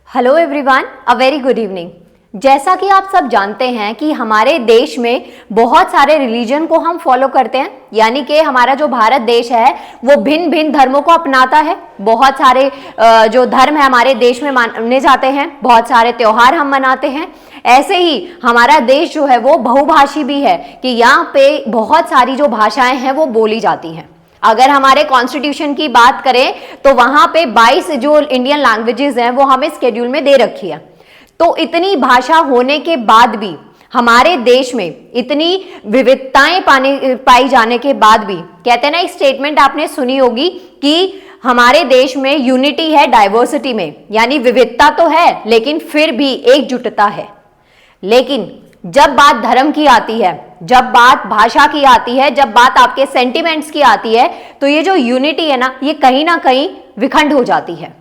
Hello everyone, a very good evening. जैसा कि आप सब जानते हैं कि हमारे देश में बहुत सारे रिलीजन को हम फॉलो करते हैं, यानी कि हमारा जो भारत देश है वो भिन्न भिन्न धर्मों को अपनाता है। बहुत सारे जो धर्म है हमारे देश में माने जाते हैं, बहुत सारे त्योहार हम मनाते हैं। ऐसे ही हमारा देश जो है वो बहुभाषी भी है कि यहाँ पे बहुत सारी जो भाषाएं हैं वो बोली जाती हैं। अगर हमारे कॉन्स्टिट्यूशन की बात करें तो वहां पे 22 जो इंडियन लैंग्वेजेस हैं वो हमें स्केड्यूल में दे रखी है। तो इतनी भाषा होने के बाद भी हमारे देश में इतनी विविधताएं पाई जाने के बाद भी, कहते हैं ना, एक स्टेटमेंट आपने सुनी होगी कि हमारे देश में यूनिटी है डाइवर्सिटी में, यानी विविधता तो है लेकिन फिर भी एकजुटता है। लेकिन जब बात धर्म की आती है, जब बात भाषा की आती है, जब बात आपके सेंटिमेंट्स की आती है, तो ये जो यूनिटी है ना, ये कहीं ना कहीं विखंड हो जाती है।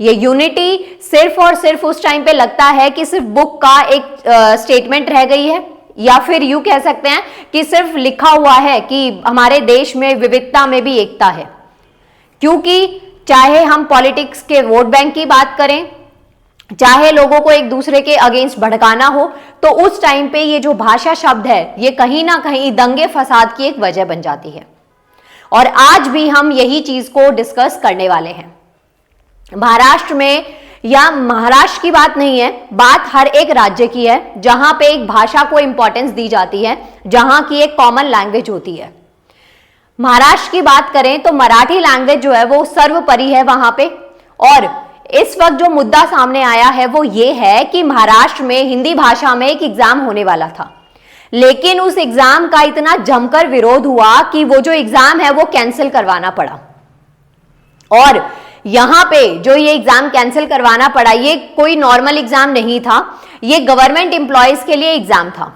ये यूनिटी सिर्फ और सिर्फ उस टाइम पे लगता है कि सिर्फ बुक का एक स्टेटमेंट रह गई है, या फिर यूं कह सकते हैं कि सिर्फ लिखा हुआ है कि हमारे देश में विविधता में भी एकता है। क्योंकि चाहे हम पॉलिटिक्स के वोट बैंक की बात करें, चाहे लोगों को एक दूसरे के अगेंस्ट भड़काना हो, तो उस टाइम पे ये जो भाषा शब्द है ये कहीं ना कहीं दंगे फसाद की एक वजह बन जाती है। और आज भी हम यही चीज को डिस्कस करने वाले हैं। महाराष्ट्र में, या महाराष्ट्र की बात नहीं है, बात हर एक राज्य की है जहां पे एक भाषा को इंपॉर्टेंस दी जाती है, जहां की एक कॉमन लैंग्वेज होती है। महाराष्ट्र की बात करें तो मराठी लैंग्वेज जो है वो सर्वोपरि है वहां पे। और इस वक्त जो मुद्दा सामने आया है वो ये है कि महाराष्ट्र में हिंदी भाषा में एक एग्जाम होने वाला था, लेकिन उस एग्जाम का इतना जमकर विरोध हुआ कि वो जो एग्जाम है वो कैंसिल करवाना पड़ा। और यहां पे जो ये एग्जाम कैंसिल करवाना पड़ा, ये कोई नॉर्मल एग्जाम नहीं था, ये गवर्नमेंट एम्प्लॉयज के लिए एग्जाम था।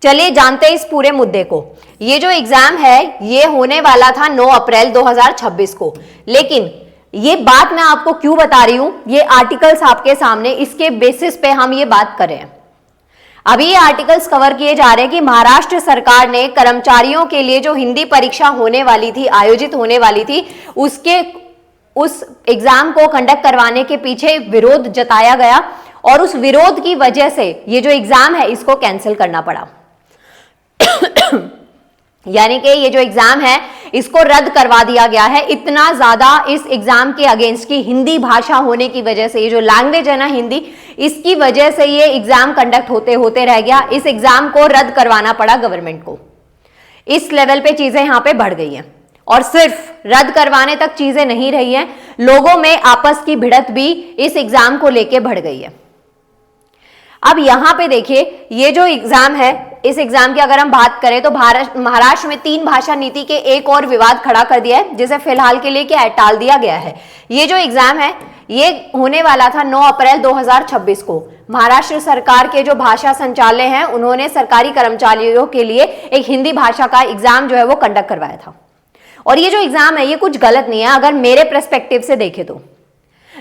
चलिए जानते हैं इस पूरे मुद्दे को। ये जो एग्जाम है ये होने वाला था 9 अप्रैल 2026 को, लेकिन ये बात मैं आपको क्यों बता रही हूं, ये आर्टिकल्स आपके सामने, इसके बेसिस पे हम ये बात कर रहे हैं। अभी ये आर्टिकल्स कवर किए जा रहे हैं कि महाराष्ट्र सरकार ने कर्मचारियों के लिए जो हिंदी परीक्षा होने वाली थी, आयोजित होने वाली थी, उस एग्जाम को कंडक्ट करवाने के पीछे विरोध जताया गया और उस विरोध की वजह से ये जो एग्जाम है इसको कैंसिल करना पड़ा। यानी कि ये जो एग्जाम है इसको रद्द करवा दिया गया है। इतना ज्यादा इस एग्जाम के अगेंस्ट की हिंदी भाषा होने की वजह से, ये जो लैंग्वेज है ना हिंदी, इसकी वजह से ये एग्जाम कंडक्ट होते होते रह गया। इस एग्जाम को रद्द करवाना पड़ा गवर्नमेंट को। इस लेवल पे चीजें यहां पे बढ़ गई हैं। और सिर्फ रद्द करवाने तक चीजें नहीं रही हैं, लोगों में आपस की भिड़ंत भी इस एग्जाम को लेके बढ़ गई है। अब यहां पे देखिए, ये जो एग्जाम है, इस एग्जाम की अगर हम बात करें तो महाराष्ट्र में 3 भाषा नीति के एक और विवाद खड़ा कर दिया है, जिसे फिलहाल के लिए क्या टाल दिया गया है। ये जो एग्जाम है ये होने वाला था 9 अप्रैल 2026 को। महाराष्ट्र सरकार के जो भाषा संचालय हैं उन्होंने सरकारी कर्मचारियों के लिए एक हिंदी भाषा का एग्जाम जो है वो कंडक्ट करवाया था। और ये जो एग्जाम है ये कुछ गलत नहीं है अगर मेरे पर्सपेक्टिव से देखें तो।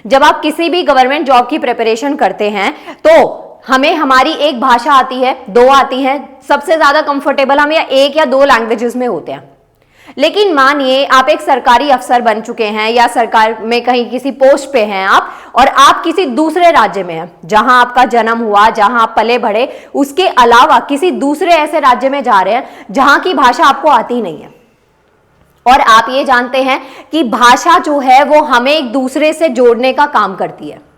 जब आप किसी भी गवर्नमेंट जॉब की प्रिपरेशन करते हैं तो हमें हमारी एक भाषा आती है, 2 आती हैं, सबसे ज्यादा कंफर्टेबल हम या 1 या 2 लैंग्वेजेस में होते हैं। लेकिन मानिए आप एक सरकारी अफसर बन चुके हैं या सरकार में कहीं किसी पोस्ट पे हैं आप, और आप किसी दूसरे राज्य में हैं जहां आपका जन्म हुआ, जहां आप पले बढ़े, उसके अलावा किसी दूसरे ऐसे राज्य में जा रहे हैं जहां की भाषा आपको आती नहीं है। और आप ये जानते हैं कि भाषा जो है वो हमें एक दूसरे से जोड़ने का काम करती है।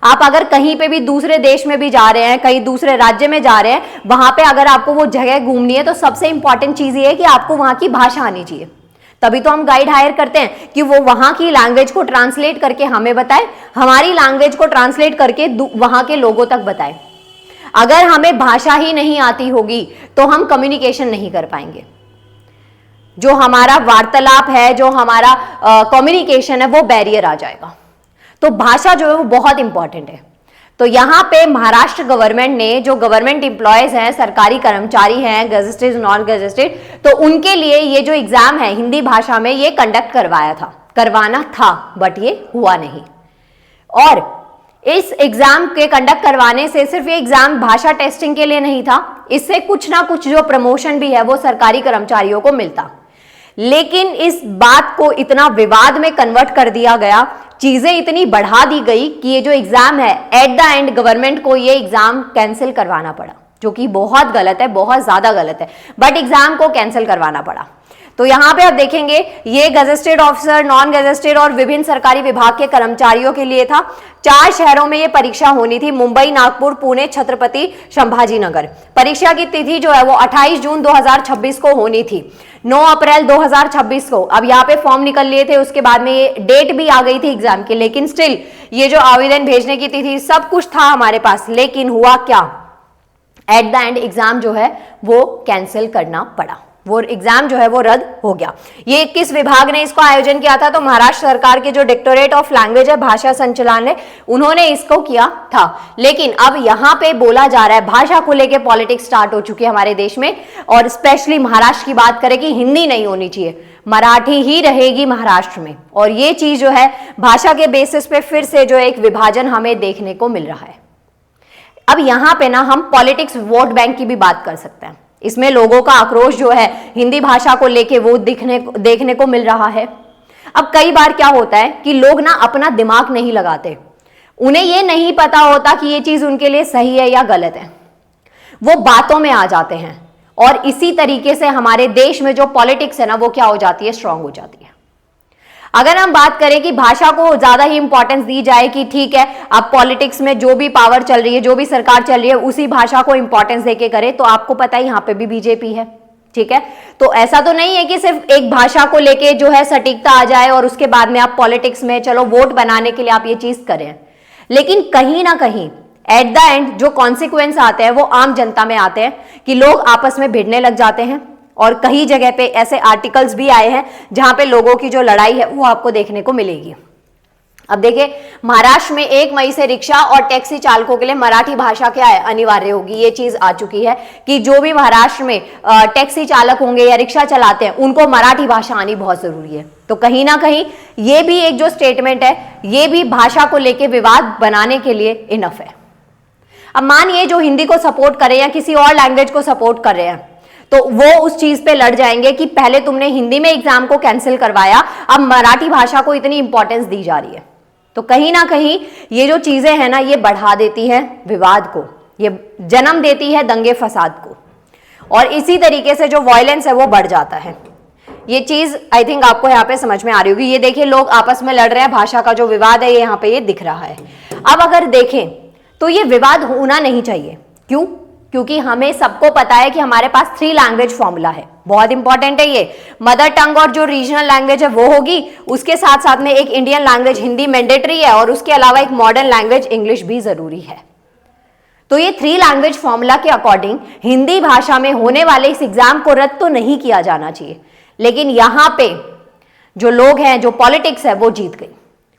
आप अगर कहीं पे भी दूसरे देश में भी जा रहे हैं, कहीं दूसरे राज्य में जा रहे हैं, वहां पे अगर आपको वो जगह घूमनी है तो सबसे इंपॉर्टेंट चीज ये है कि आपको वहां की भाषा आनी चाहिए। तभी तो हम गाइड हायर करते हैं कि वो वहां की लैंग्वेज को ट्रांसलेट करके हमें बताए, हमारी लैंग्वेज को ट्रांसलेट करके वहां के लोगों तक बताए। अगर हमें भाषा ही नहीं आती होगी तो हम कम्युनिकेशन नहीं कर पाएंगे। जो हमारा वार्तालाप है, जो हमारा कम्युनिकेशन है, वो बैरियर आ जाएगा। तो भाषा जो है वो बहुत इंपॉर्टेंट है। तो यहाँ पे महाराष्ट्र गवर्नमेंट ने, जो गवर्नमेंट एम्प्लॉयज हैं, सरकारी कर्मचारी हैं, गजेटेड नॉन गजेटेड, तो उनके लिए ये जो एग्जाम है हिंदी भाषा में ये कंडक्ट करवाना था, बट ये हुआ नहीं। और इस एग्जाम के कंडक्ट करवाने से सिर्फ ये एग्जाम भाषा टेस्टिंग के लिए नहीं था, इससे कुछ ना कुछ जो प्रमोशन भी है वो सरकारी कर्मचारियों को मिलता। लेकिन इस बात को इतना विवाद में कन्वर्ट कर दिया गया, चीजें इतनी बढ़ा दी गई कि ये जो एग्जाम है एट द एंड गवर्नमेंट को ये एग्जाम कैंसिल करवाना पड़ा, जो कि बहुत गलत है, बहुत ज्यादा गलत है, बट एग्जाम को कैंसिल करवाना पड़ा। तो यहां पे आप देखेंगे ये गजेस्टेड ऑफिसर, नॉन गजेस्टेड और विभिन्न सरकारी विभाग के कर्मचारियों के लिए था। 4 शहरों में ये परीक्षा होनी थी, मुंबई, नागपुर, पुणे, छत्रपति संभाजीनगर। परीक्षा की तिथि जो है वो 28 जून 2026 को होनी थी, 9 अप्रैल 2026 को। अब यहाँ पे फॉर्म निकल लिए थे, उसके बाद में ये डेट भी आ गई थी एग्जाम की, लेकिन स्टिल ये जो आवेदन भेजने की तिथि सब कुछ था हमारे पास, लेकिन हुआ क्या, एट द एंड एग्जाम जो है वो कैंसिल करना पड़ा, वो एग्जाम जो है वो रद्द हो गया। ये किस विभाग ने इसको आयोजन किया था, तो महाराष्ट्र सरकार के जो डायरेक्टोरेट ऑफ लैंग्वेज है, भाषा संचालनालय, उन्होंने इसको किया था। लेकिन अब यहां पे बोला जा रहा है भाषा को लेके पॉलिटिक्स स्टार्ट हो चुकी है हमारे देश में, और स्पेशली महाराष्ट्र की बात करें कि हिंदी नहीं होनी चाहिए, मराठी ही रहेगी महाराष्ट्र में। और ये चीज जो है भाषा के बेसिस पे फिर से जो एक विभाजन हमें देखने को मिल रहा है। अब यहां पे ना हम पॉलिटिक्स वोट बैंक की भी बात कर सकते हैं। इसमें लोगों का आक्रोश जो है हिंदी भाषा को लेके वो देखने को मिल रहा है। अब कई बार क्या होता है कि लोग ना अपना दिमाग नहीं लगाते, उन्हें ये नहीं पता होता कि ये चीज उनके लिए सही है या गलत है, वो बातों में आ जाते हैं, और इसी तरीके से हमारे देश में जो पॉलिटिक्स है ना वो क्या हो जाती है, स्ट्रांग हो जाती है। अगर हम बात करें कि भाषा को ज्यादा ही इंपॉर्टेंस दी जाए कि ठीक है अब पॉलिटिक्स में जो भी पावर चल रही है, जो भी सरकार चल रही है, उसी भाषा को इंपॉर्टेंस देके करे, तो आपको पता है यहाँ पे भी बीजेपी है, ठीक है। तो ऐसा तो नहीं है कि सिर्फ एक भाषा को लेके जो है सटीकता आ जाए और उसके बाद में आप पॉलिटिक्स में चलो वोट बनाने के लिए आप ये चीज करें, लेकिन कहीं ना कहीं एट द एंड जो कॉन्सिक्वेंस आते हैं वो आम जनता में आते हैं कि लोग आपस में भिड़ने लग जाते हैं। और कई जगह पे ऐसे आर्टिकल्स भी आए हैं जहां पे लोगों की जो लड़ाई है वो आपको देखने को मिलेगी। अब देखिए महाराष्ट्र में 1 मई से रिक्शा और टैक्सी चालकों के लिए मराठी भाषा क्या है, अनिवार्य होगी। ये चीज आ चुकी है कि जो भी महाराष्ट्र में टैक्सी चालक होंगे या रिक्शा चलाते हैं उनको मराठी भाषा आनी बहुत जरूरी है। तो कहीं ना कहीं ये भी एक जो स्टेटमेंट है ये भी भाषा को लेकर विवाद बनाने के लिए इनफ है। अब मानिए जो हिंदी को सपोर्ट कर रहे हैं या किसी और लैंग्वेज को सपोर्ट कर रहे हैं तो वो उस चीज पे लड़ जाएंगे कि पहले तुमने हिंदी में एग्जाम को कैंसिल करवाया, अब मराठी भाषा को इतनी इंपॉर्टेंस दी जा रही है। तो कहीं ना कहीं ये जो चीजें हैं ना ये बढ़ा देती है विवाद को, ये जन्म देती है दंगे फसाद को, और इसी तरीके से जो वायलेंस है वो बढ़ जाता है। ये चीज आई थिंक आपको यहाँ पे समझ में आ रही होगी। ये देखिए लोग आपस में लड़ रहे हैं, भाषा का जो विवाद है ये यहाँ पे ये दिख रहा है। अब अगर देखें तो ये विवाद होना नहीं चाहिए। क्यों? क्योंकि हमें सबको पता है कि हमारे पास 3 लैंग्वेज फॉर्मूला है, बहुत इंपॉर्टेंट है ये। मदर टंग और जो रीजनल लैंग्वेज है वो होगी, उसके साथ साथ में एक इंडियन लैंग्वेज हिंदी मैंडेटरी है, और उसके अलावा एक मॉडर्न लैंग्वेज इंग्लिश भी जरूरी है। तो ये 3 लैंग्वेज फॉर्मूला के अकॉर्डिंग हिंदी भाषा में होने वाले इस एग्जाम को रद्द तो नहीं किया जाना चाहिए, लेकिन यहां पे जो लोग हैं, जो पॉलिटिक्स है वो जीत गई,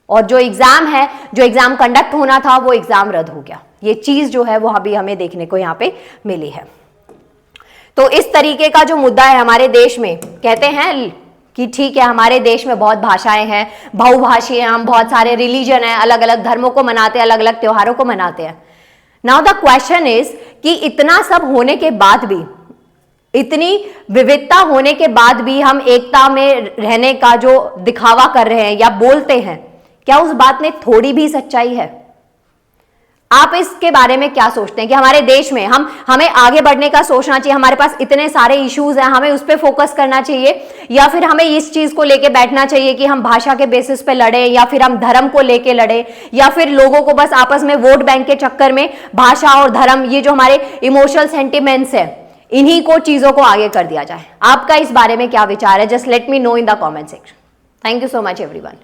और जो एग्जाम है, जो एग्जाम कंडक्ट होना था वो एग्जाम रद्द हो गया। ये चीज जो है वो अभी हमें देखने को यहाँ पे मिली है। तो इस तरीके का जो मुद्दा है हमारे देश में, कहते हैं कि ठीक है हमारे देश में बहुत भाषाएं हैं, बहुभाषी हैं हम, बहुत सारे रिलीजन हैं, अलग अलग धर्मों को मनाते हैं, अलग अलग त्योहारों को मनाते हैं। नाउ द क्वेश्चन इज कि इतना सब होने के बाद भी, इतनी विविधता होने के बाद भी हम एकता में रहने का जो दिखावा कर रहे हैं या बोलते हैं, क्या उस बात में थोड़ी भी सच्चाई है? आप इसके बारे में क्या सोचते हैं कि हमारे देश में हमें आगे बढ़ने का सोचना चाहिए, हमारे पास इतने सारे इश्यूज हैं, हमें उस पर फोकस करना चाहिए, या फिर हमें इस चीज को लेके बैठना चाहिए कि हम भाषा के बेसिस पे लड़े, या फिर हम धर्म को लेके लड़े, या फिर लोगों को बस आपस में वोट बैंक के चक्कर में भाषा और धर्म, ये जो हमारे इमोशनल सेंटिमेंट्स है, इन्हीं को चीजों को आगे कर दिया जाए? आपका इस बारे में क्या विचार है? Just let me know in the comment section. Thank you so much everyone.